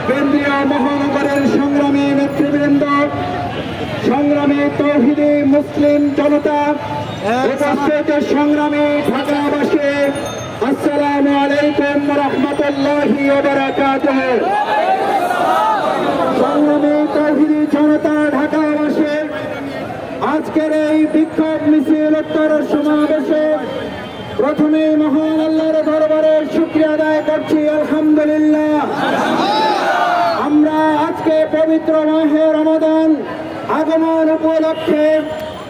কেন্দ্রীয় মহানগরের সংগ্রামী নেতৃবৃন্দ, সংগ্রামী তৌহিদি মুসলিম জনতা, উপস্থিত সংগ্রামী ঢাকাবাসী, আসসালামু আলাইকুম রহমতুল্লাহি ওয়া বারাকাতুহু। সংগ্রামী তৌহিদি জনতা, ঢাকাবাসী, আজকের এই বিক্ষোভ মিছিল উত্তর সমাবেশে প্রথমে মহান আল্লাহর দরবারে শুকরিয়া আদায় করছি, আলহামদুলিল্লাহ। আমরা আজকে পবিত্র মাহে রমাদান আগমন উপলক্ষে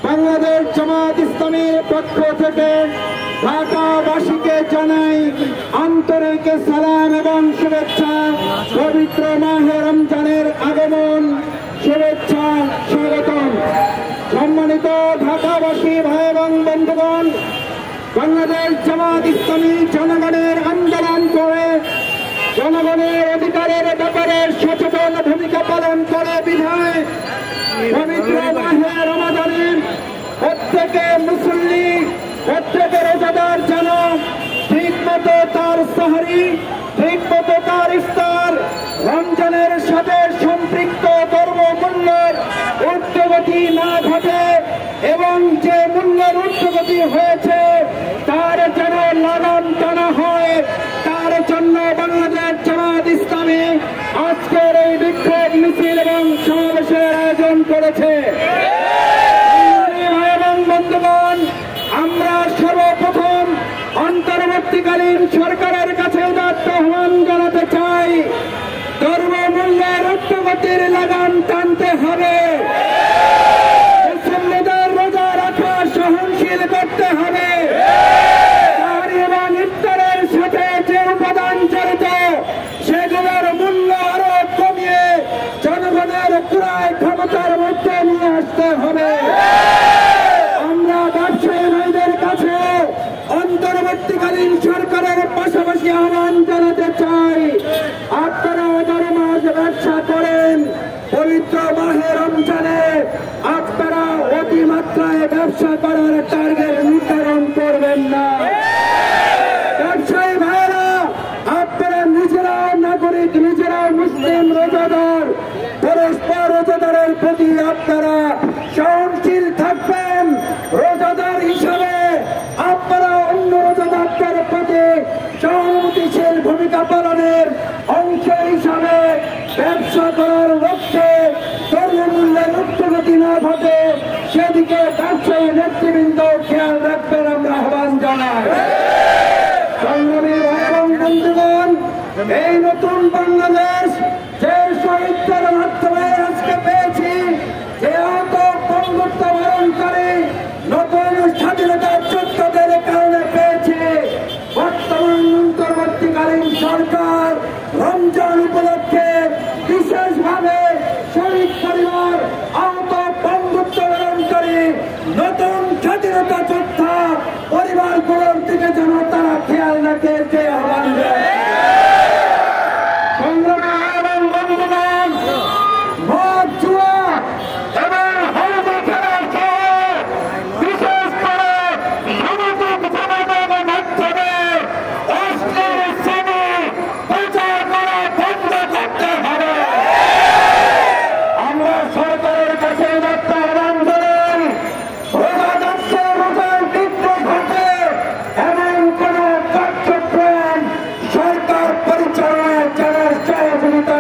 বাংলাদেশ জামাত ইসলামীর পক্ষ থেকে ঢাকাবাসীকে জানাই আন্তরিক সালাম এবং শুভেচ্ছা। পবিত্র মাহে রমজানের আগমন, শুভেচ্ছা, স্বাগতম। সম্মানিত ঢাকাবাসী ভাই এবং বন্ধুগণ, বাংলাদেশ জামাত ইসলামী জনগণের আন্দোলন করে জনগণের অধিকারের ব্যাপারে সচেতন ভূমিকা পালন করে বিধায় পবিত্র মাহে রমাদানের প্রত্যেকে মুসল্লি, প্রত্যেকে রোজাদার যেন ঠিক মতো তার সাহরি, ঠিক মতো তার ইফতার রমজানের সাথে সম্পৃক্ত দ্রব্যমূল্যের ঊর্ধ্বগতি না ঘটে এবং যে মূল্যের ঊর্ধ্বগতি হয়েছে তার যেন লাগাম টানা হয়। তার জন্য বাংলাদেশ জামাত ইসলামী আজকের এই বিক্ষোভ মিছিল এবং সমাবেশের আয়োজন করেছে। ভাই এবং বন্ধুগণ, আমরা সর্বপ্রথম অন্তর্বর্তীকালীন সরকারের কাছে উদাত্ত আহ্বান জানাতে চাই, দ্রব্যমূল্যের ঊর্ধ্বগতির লাগাম টানতে হবে। মুসল্লিদের রোজা রাখা সহনশীল করতে হবে। এবং ইফতারের সাথে যে উপাদান জড়িত সেগুলোর মূল্য আরো কমিয়ে জনগণের ক্রয় ক্ষমতার মধ্যে নিয়ে আসতে হবে। আমরা ব্যবসায়ী ভাইদের কাছে অন্তর্বর্তীকালীন সরকারের পাশাপাশি আহ্বান জানাতে চাই, আপনারা 11 মাস ব্যবসা করেন, পবিত্র মাহে রমজানে আপনারা অতিমাত্রায় ব্যবসা করার টার্গেট নির্ধারণ করবেন না। ব্যবসায়ী ভাইরা, আপনারা নিজেরাও নাগরিক, নিজেরাও মুসলিম রোজাদার, পরস্পর রোজাদারের প্রতি আপনারা সহনশীল থাকবেন। রোজাদার হিসাবে আপনারা অন্য রোজাদারদের প্রতি সহানুভূতিশীল ভূমিকা পালনের অংশ হিসাবে ব্যবসা করার লক্ষ্যে দ্রব্যমূল্যের ঊর্ধ্বগতি না ঘটে সেদিকে ব্যবসায়ী নেতৃবৃন্দ খেয়াল রাখবেন, আমরা আহ্বান জানাই। সংগ্রামী ভাই এবং বন্ধুগণ, এই নতুন বাংলাদেশ যে শহীদদের মাধ্যমে আজকে পেয়েছি, যে আহত বন্ধুত্ব বরণকারী নতুন স্বাধীনতা যোদ্ধাদের কারণে পেয়েছি, বর্তমান অন্তর্বর্তীকালীন সরকার রমজান উপলক্ষে বিশেষভাবে শহীদ পরিবার, আহত বন্ধুত্ব বরণকারী নতুন স্বাধীনতা যোদ্ধা পরিবারগুলোর দিকে যেন তারা খেয়াল রাখে, যে আহ্বান দেয়। সংগ্রামী এবং বন্ধুগণ, ভোট জুয়া এবং হলুদ খেলার সহ বিশেষ করে সামাজিক যোগাযোগের মাধ্যমে অশ্লীল ছবি প্রচার করা বন্ধ করতে হবে। আমরা সরকারের কাছে উদাত্ত আহ্বান জানাই, রোজাদারদের রোজার বিঘ্ন ঘটে এমন কোন কার্যক্রম সরকার পরিচালনায় যারা সহযোগিতা